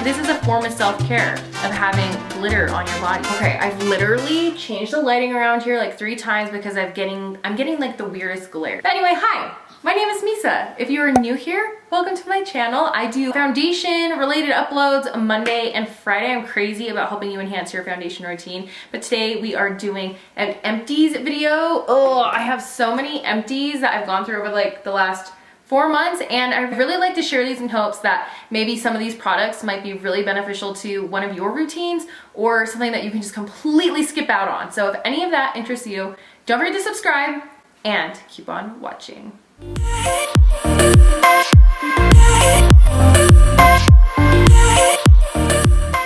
this is a form of self-care, of having glitter on your body. Okay, I've literally changed the lighting around here like 3 times because I'm getting like the weirdest glare. But anyway, hi, my name is Misa. If you are new here, welcome to my channel. I do foundation related uploads Monday and Friday. I'm crazy about helping you enhance your foundation routine. But today we are doing an empties video. Oh, I have so many empties that I've gone through over like the last 4 months, and I really like to share these in hopes that maybe some of these products might be really beneficial to one of your routines or something that you can just completely skip out on. So if any of that interests you, don't forget to subscribe and keep on watching.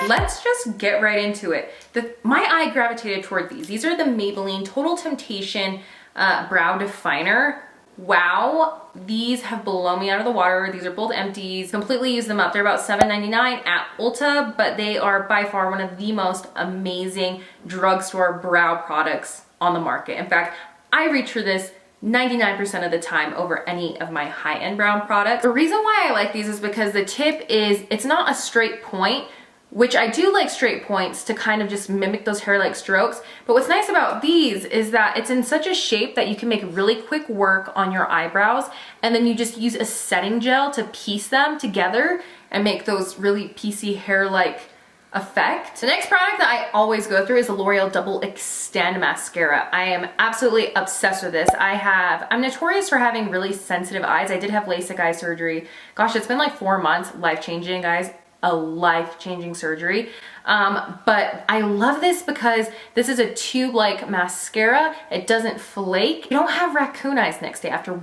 Let's just get right into it. My eye gravitated toward these. These are the Maybelline Total Temptation Brow Definer. Wow, these have blown me out of the water. These are both empties. Completely use them up. They're about $7.99 at Ulta, but they are by far one of the most amazing drugstore brow products on the market. In fact, I reach for this 99% of the time over any of my high-end brow products. The reason why I like these is because the tip is, it's not a straight point, which I do like straight points to kind of just mimic those hair-like strokes. But what's nice about these is that it's in such a shape that you can make really quick work on your eyebrows, and then you just use a setting gel to piece them together and make those really piecey hair-like effect. The next product that I always go through is the L'Oreal Double Extend Mascara. I am absolutely obsessed with this. I'm notorious for having really sensitive eyes. I did have LASIK eye surgery. Gosh, it's been like 4 months. Life-changing, guys. A life-changing surgery. But I love this because this is a tube-like mascara. It doesn't flake. You don't have raccoon eyes next day after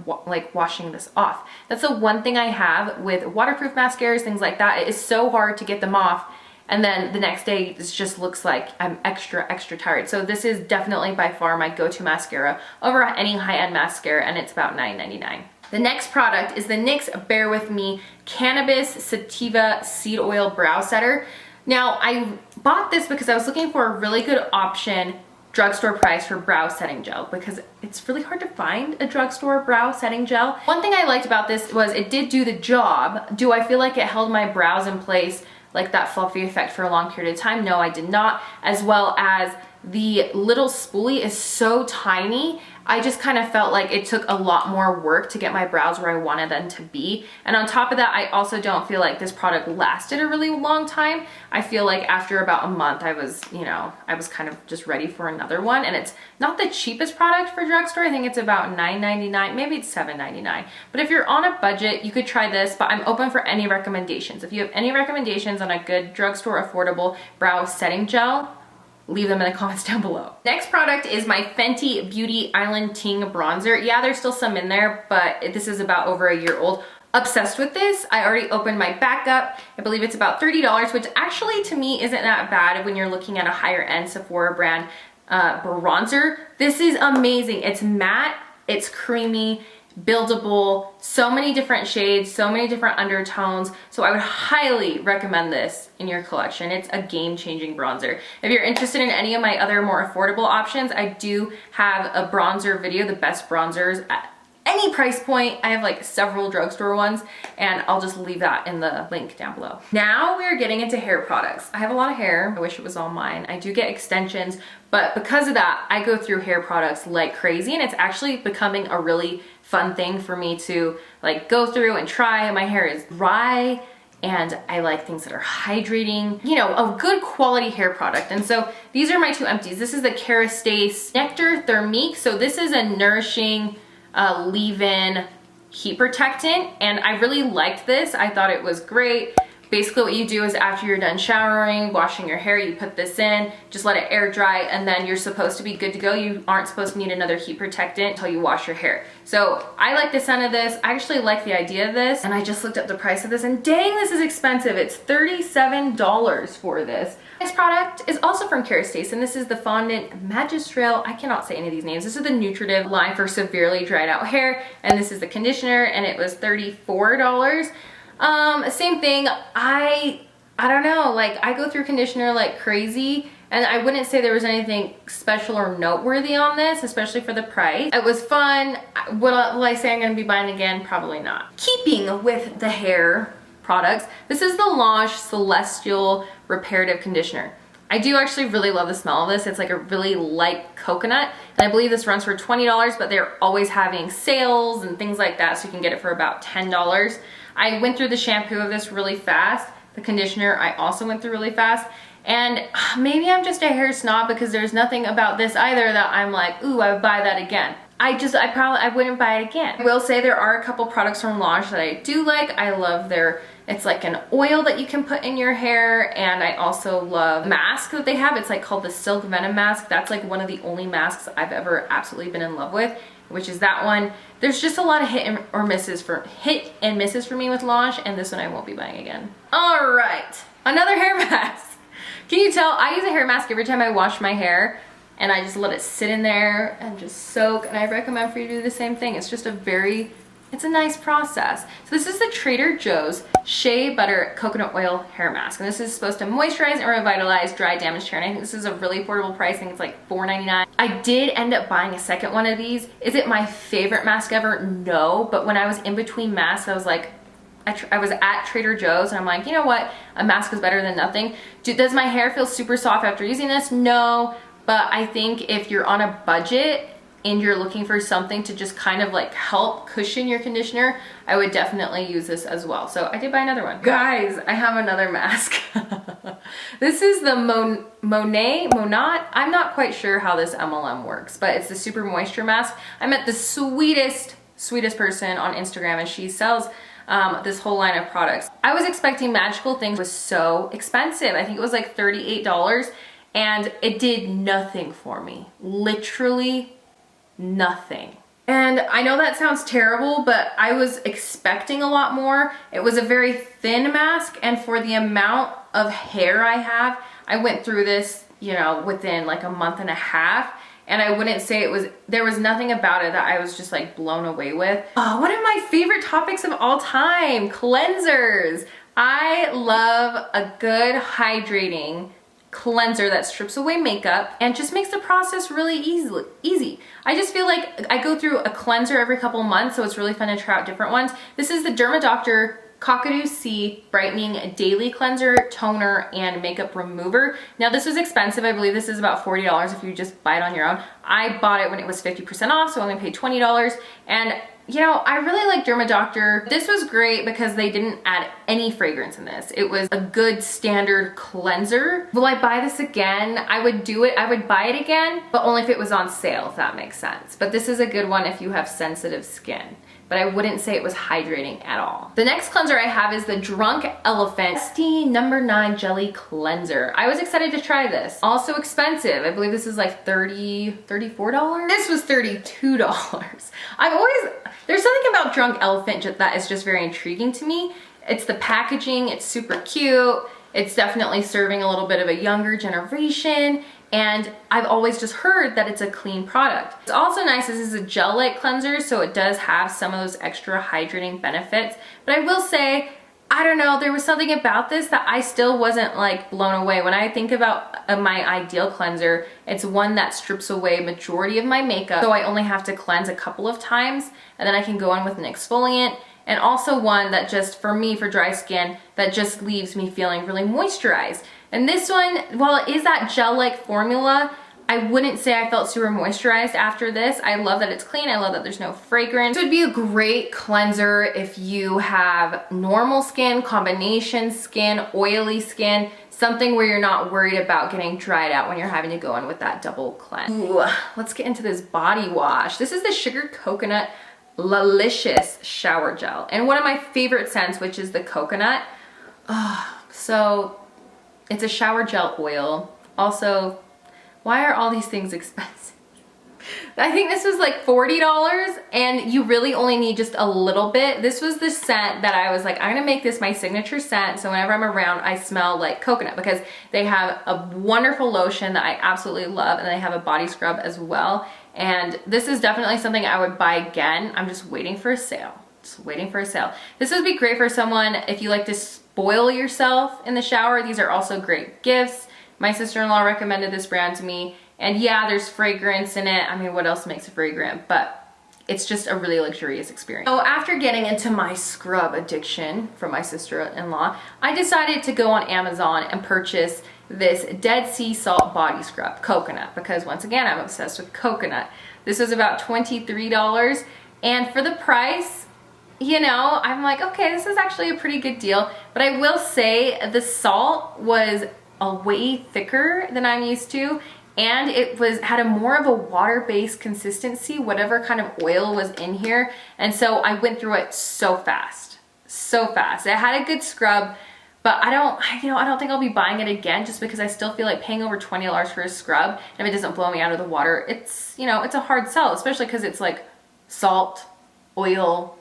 washing this off. That's the one thing I have with waterproof mascaras, things like that. It is so hard to get them off, and then the next day it just looks like I'm extra tired. So this is definitely by far my go-to mascara over any high-end mascara, and it's about $9.99. The next product is the NYX Bear With Me Cannabis Sativa Seed Oil Brow Setter. Now, I bought this because I was looking for a really good option, drugstore price, for brow setting gel, because it's really hard to find a drugstore brow setting gel. One thing I liked about this was it did do the job. Do I feel like it held my brows in place, like that fluffy effect, for a long period of time? No, I did not. As well as the little spoolie is so tiny, I just kind of felt like it took a lot more work to get my brows where I wanted them to be. And on top of that, I also don't feel like this product lasted a really long time. I feel like after about a month, I was kind of just ready for another one. And it's not the cheapest product for drugstore. I think it's about $9.99, maybe it's $7.99. But if you're on a budget, you could try this, but I'm open for any recommendations. If you have any recommendations on a good drugstore affordable brow setting gel, leave them in the comments down below. Next product is my Fenty Beauty Island Ting Bronzer. Yeah, there's still some in there, but this is about over a year old. Obsessed with this. I already opened my backup. I believe it's about $30, which actually to me isn't that bad when you're looking at a higher end Sephora brand bronzer. This is amazing. It's matte, it's creamy, buildable, so many different shades, so many different undertones. So I would highly recommend this in your collection. It's a game-changing bronzer. If you're interested in any of my other more affordable options, I do have a bronzer video, the best bronzers at any price point. I have like several drugstore ones, and I'll just leave that in the link down below. Now we're getting into hair products. I have a lot of hair. I wish it was all mine. I do get extensions, but because of that, I go through hair products like crazy, and it's actually becoming a really fun thing for me to like go through and try. My hair is dry, and I like things that are hydrating, you know, a good quality hair product. And so these are my 2 empties. This is the Kerastase Nectar Thermique. So this is a nourishing leave-in heat protectant, and I really liked this. I thought it was great. Basically what you do is after you're done showering, washing your hair, you put this in, just let it air dry, and then you're supposed to be good to go. You aren't supposed to need another heat protectant until you wash your hair. So I like the scent of this. I actually like the idea of this, and I just looked up the price of this, and dang, this is expensive. It's $37 for this. This product is also from Kerastase, and this is the Fondant Magistral. I cannot say any of these names. This is the nutritive line for severely dried out hair, and this is the conditioner, and it was $34. Same thing. I don't know, like I go through conditioner like crazy, and I wouldn't say there was anything special or noteworthy on this, especially for the price. Will I say I'm gonna be buying again? Probably not. Keeping with the hair products. This is the Launch Celestial Reparative Conditioner. I do actually really love the smell of this. It's like a really light coconut, and I believe this runs for $20, but they're always having sales and things like that, so you can get it for about $10. I went through the shampoo of this really fast. The conditioner I also went through really fast, and maybe I'm just a hair snob because there's nothing about this either that I'm like, ooh, I would buy that again. I wouldn't buy it again. I will say there are a couple products from Launch that I do like. I love it's like an oil that you can put in your hair, and I also love mask that they have. It's like called the Silk Venom Mask. That's like one of the only masks I've ever absolutely been in love with, which is that one. There's just a lot of hit and misses for me with Launch, and this one I won't be buying again. All right, another hair mask. Can you tell? I use a hair mask every time I wash my hair, and I just let it sit in there and just soak, and I recommend for you to do the same thing. It's just it's a nice process. So this is the Trader Joe's Shea Butter Coconut Oil Hair Mask, and this is supposed to moisturize and revitalize dry, damaged hair, and I think this is a really affordable price. I think it's like $4.99. I did end up buying a second one of these. Is it my favorite mask ever? No, but when I was in between masks, I was like, I was at Trader Joe's, and I'm like, you know what? A mask is better than nothing. Does my hair feel super soft after using this? No, but I think if you're on a budget and you're looking for something to just kind of like help cushion your conditioner, I would definitely use this as well. So I did buy another one. Guys, I have another mask. This is the Monat. I'm not quite sure how this MLM works, but it's the Super Moisture Mask. I met the sweetest person on Instagram, and she sells this whole line of products. I was expecting magical things. It was so expensive. I think it was like $38, and it did nothing for me. Literally nothing. And I know that sounds terrible, but I was expecting a lot more. It was a very thin mask, and for the amount of hair I have, I went through this, you know, within like a month and a half, and I wouldn't say there was nothing about it that I was just like blown away with. Oh, one of my favorite topics of all time, cleansers. I love a good hydrating cleanser that strips away makeup and just makes the process really easy. I just feel like I go through a cleanser every couple months, so it's really fun to try out different ones. This is the DermaDoctor Cockatoo Sea Brightening Daily Cleanser, Toner, and Makeup Remover. Now this was expensive. I believe this is about $40 if you just buy it on your own. I bought it when it was 50% off, so I only paid $20. And you know, I really like DermaDoctor. This was great because they didn't add any fragrance in this. It was a good standard cleanser. Will I buy this again? I would do it. I would buy it again, but only if it was on sale, if that makes sense. But this is a good one if you have sensitive skin. But I wouldn't say it was hydrating at all. The next cleanser I have is the Drunk Elephant Zesty No. 9 Jelly Cleanser. I was excited to try this. Also expensive. I believe this is like $34. This was $32. There's something about Drunk Elephant that is just very intriguing to me. It's the packaging, it's super cute. It's definitely serving a little bit of a younger generation, and I've always just heard that it's a clean product. It's also nice, this is a gel-like cleanser, so it does have some of those extra hydrating benefits. But I will say, I don't know, there was something about this that I still wasn't like blown away. When I think about my ideal cleanser, it's one that strips away majority of my makeup, so I only have to cleanse a couple of times, and then I can go on with an exfoliant. And also one that just, for me, for dry skin, that just leaves me feeling really moisturized. And this one, while it is that gel-like formula, I wouldn't say I felt super moisturized after this. I love that it's clean. I love that there's no fragrance. It would be a great cleanser if you have normal skin, combination skin, oily skin, something where you're not worried about getting dried out when you're having to go in with that double cleanse. Ooh, let's get into this body wash. This is the Sugar Coconut Lalicious Shower Gel, and one of my favorite scents, which is the coconut. So it's a shower gel oil. Also, why are all these things expensive? I think this was like $40, and you really only need just a little bit. This was the scent that I was like, I'm gonna make this my signature scent, so whenever I'm around, I smell like coconut, because they have a wonderful lotion that I absolutely love, and they have a body scrub as well. And this is definitely something I would buy again. I'm just waiting for a sale. Just waiting for a sale. This would be great for someone if you like to spoil yourself in the shower. These are also great gifts. My sister-in-law recommended this brand to me. And yeah, there's fragrance in it. I mean, what else makes it fragrant? But it's just a really luxurious experience. So after getting into my scrub addiction from my sister-in-law, I decided to go on Amazon and purchase this Dead Sea Salt Body Scrub, coconut, because once again, I'm obsessed with coconut. This was about $23, and for the price, you know, I'm like, okay, this is actually a pretty good deal. But I will say the salt was a way thicker than I'm used to, and it had a more of a water-based consistency, whatever kind of oil was in here. And so I went through it so fast, so fast. It had a good scrub, but I don't think I'll be buying it again, just because I still feel like paying over $20 for a scrub, and if it doesn't blow me out of the water, it's, you know, it's a hard sell, especially because it's like salt, oil.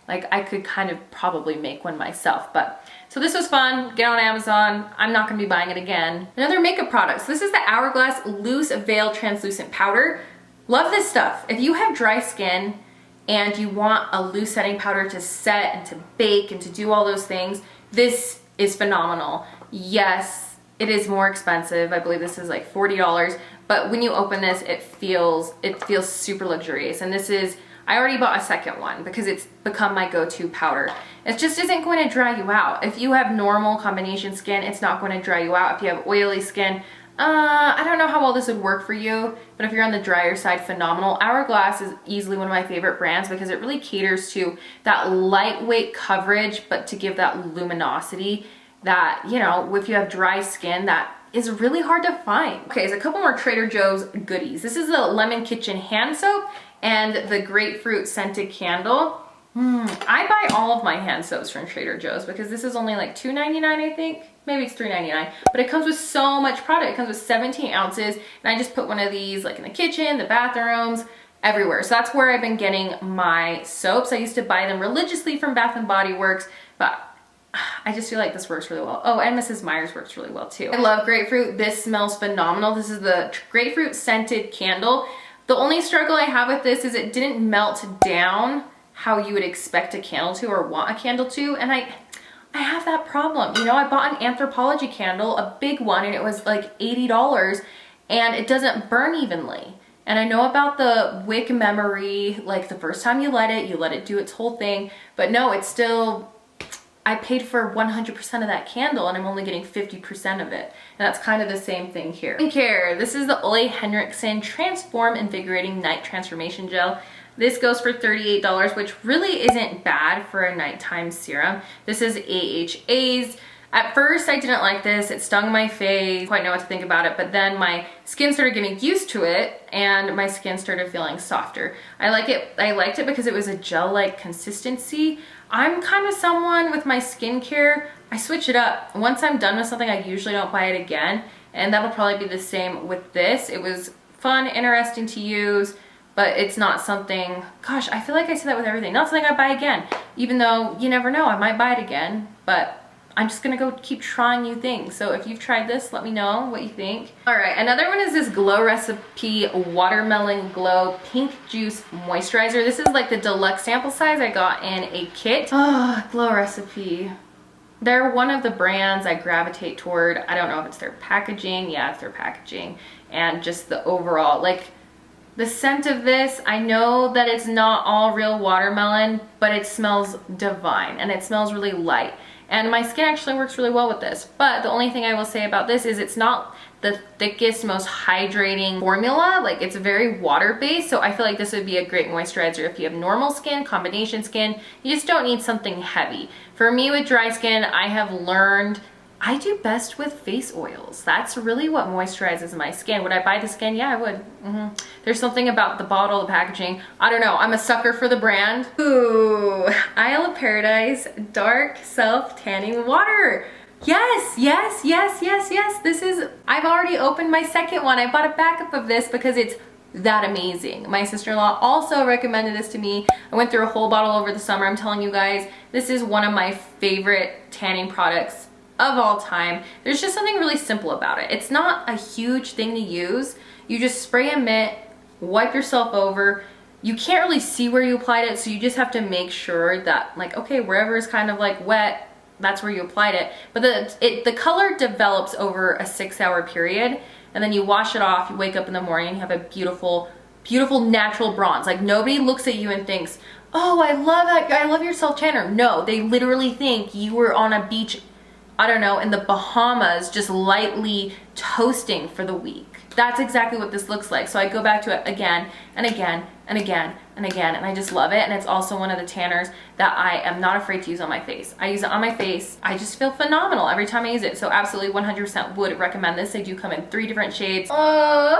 Like, I could kind of probably make one myself. But so this was fun. Get on Amazon. I'm not gonna be buying it again. Another makeup product. So this is the Hourglass Loose Veil Translucent Powder. Love this stuff. If you have dry skin and you want a loose setting powder to set and to bake and to do all those things, this is phenomenal. Yes, it is more expensive. I believe this is like $40, but when you open this, it feels super luxurious. And this is, I already bought a second one because it's become my go-to powder. It just isn't going to dry you out. If you have normal combination skin, it's not going to dry you out. If you have oily skin, I don't know how well this would work for you, but if you're on the drier side, phenomenal. Hourglass is easily one of my favorite brands because it really caters to that lightweight coverage, but to give that luminosity that, you know, if you have dry skin, that is really hard to find. Okay, so a couple more Trader Joe's goodies. This is the Lemon Kitchen hand soap and the Grapefruit scented candle. I buy all of my hand soaps from Trader Joe's because this is only like $2.99, I think. Maybe it's $3.99, but it comes with so much product. It comes with 17 ounces, and I just put one of these like in the kitchen, the bathrooms, everywhere. So that's where I've been getting my soaps. I used to buy them religiously from Bath & Body Works, but I just feel like this works really well. Oh, and Mrs. Meyer's works really well too. I love Grapefruit. This smells phenomenal. This is the Grapefruit scented candle. The only struggle I have with this is it didn't melt down how you would expect a candle to or want a candle to, and I have that problem. You know, I bought an Anthropology candle, a big one, and it was like $80, and it doesn't burn evenly. And I know about the wick memory, like the first time you light it do its whole thing, but no, it's still, I paid for 100% of that candle and I'm only getting 50% of it. And that's kind of the same thing here. Skincare, this is the Ole Henriksen Transform Invigorating Night Transformation Gel. This goes for $38, which really isn't bad for a nighttime serum. This is AHA's. At first, I didn't like this. It stung my face. I didn't quite know what to think about it, but then my skin started getting used to it and my skin started feeling softer. I liked it because it was a gel-like consistency. I'm kind of someone with my skincare, I switch it up. Once I'm done with something, I usually don't buy it again, and that'll probably be the same with this. It was fun, interesting to use, but it's not something, gosh, I feel like I say that with everything. Not something I buy again, even though you never know, I might buy it again, but I'm just gonna go keep trying new things. So if you've tried this, let me know what you think. All right, another one is this Glow Recipe Watermelon Glow Pink Juice Moisturizer. This is like the deluxe sample size I got in a kit. Oh, Glow Recipe. They're one of the brands I gravitate toward. I don't know if it's their packaging. Yeah, it's their packaging. And just the overall, like, the scent of this, I know that it's not all real watermelon, but it smells divine and it smells really light. And my skin actually works really well with this. But the only thing I will say about this is it's not the thickest, most hydrating formula. Like, it's very water-based, so I feel like this would be a great moisturizer if you have normal skin, combination skin. You just don't need something heavy. For me with dry skin, I have learned I do best with face oils. That's really what moisturizes my skin. Would I buy the skin? Yeah, I would. There's something about the bottle, the packaging. I don't know, I'm a sucker for the brand. Ooh, Isle of Paradise Dark Self-Tanning Water. Yes, yes, yes, yes, yes. This is, I've already opened my second one. I bought a backup of this because it's that amazing. My sister-in-law also recommended this to me. I went through a whole bottle over the summer. I'm telling you guys, this is one of my favorite tanning products of all time. There's just something really simple about it. It's not a huge thing to use. You just spray a mitt, wipe yourself over. You can't really see where you applied it, so you just have to make sure that, like, okay, wherever is kind of like wet, that's where you applied it. But the color develops over a 6-hour period, and then you wash it off, you wake up in the morning, you have a beautiful beautiful natural bronze. Like nobody looks at you and thinks, oh, I love that, I love your self tanner. No, they literally think you were on a beach, I don't know, in the Bahamas, just lightly toasting for the week. That's exactly what this looks like. So I go back to it again and again and again and again, and I just love it. And it's also one of the tanners that I am not afraid to use on my face. I use it on my face. I just feel phenomenal every time I use it. So absolutely 100% would recommend this. They do come in 3 different shades. We're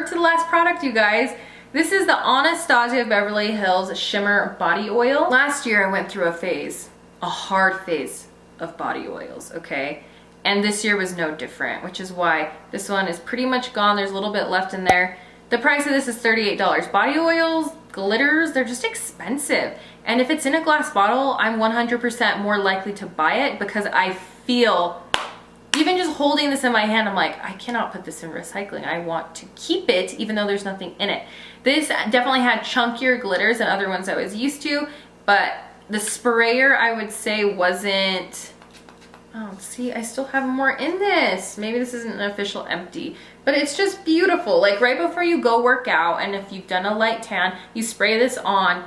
to the last product, you guys. This is the Anastasia Beverly Hills Shimmer Body Oil. Last year I went through a hard phase of body oils, okay? And this year was no different, which is why this one is pretty much gone. There's a little bit left in there. The price of this is $38. Body oils, glitters, they're just expensive. And if it's in a glass bottle, I'm 100% more likely to buy it because I feel, even just holding this in my hand, I'm like, I cannot put this in recycling. I want to keep it even though there's nothing in it. This definitely had chunkier glitters than other ones I was used to, but the sprayer I would say wasn't, oh, see, I still have more in this. Maybe this isn't an official empty, but it's just beautiful. Like right before you go work out, and if you've done a light tan, you spray this on.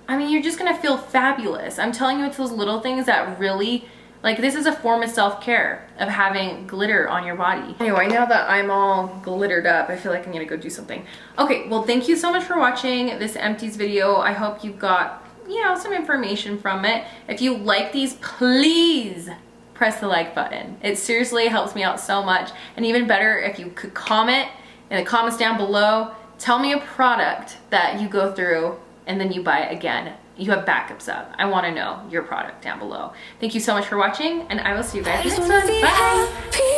I mean, you're just gonna feel fabulous. I'm telling you, it's those little things that really, like, this is a form of self-care, of having glitter on your body. Anyway, now that I'm all glittered up, I feel like I'm gonna go do something. Okay, well, thank you so much for watching this empties video. I hope you got, you know, some information from it. If you like these, please press the like button. It seriously helps me out so much. And even better, if you could comment in the comments down below, tell me a product that you go through and then you buy it again. You have backups of. I want to know your product down below. Thank you so much for watching, and I will see you guys next time. Bye!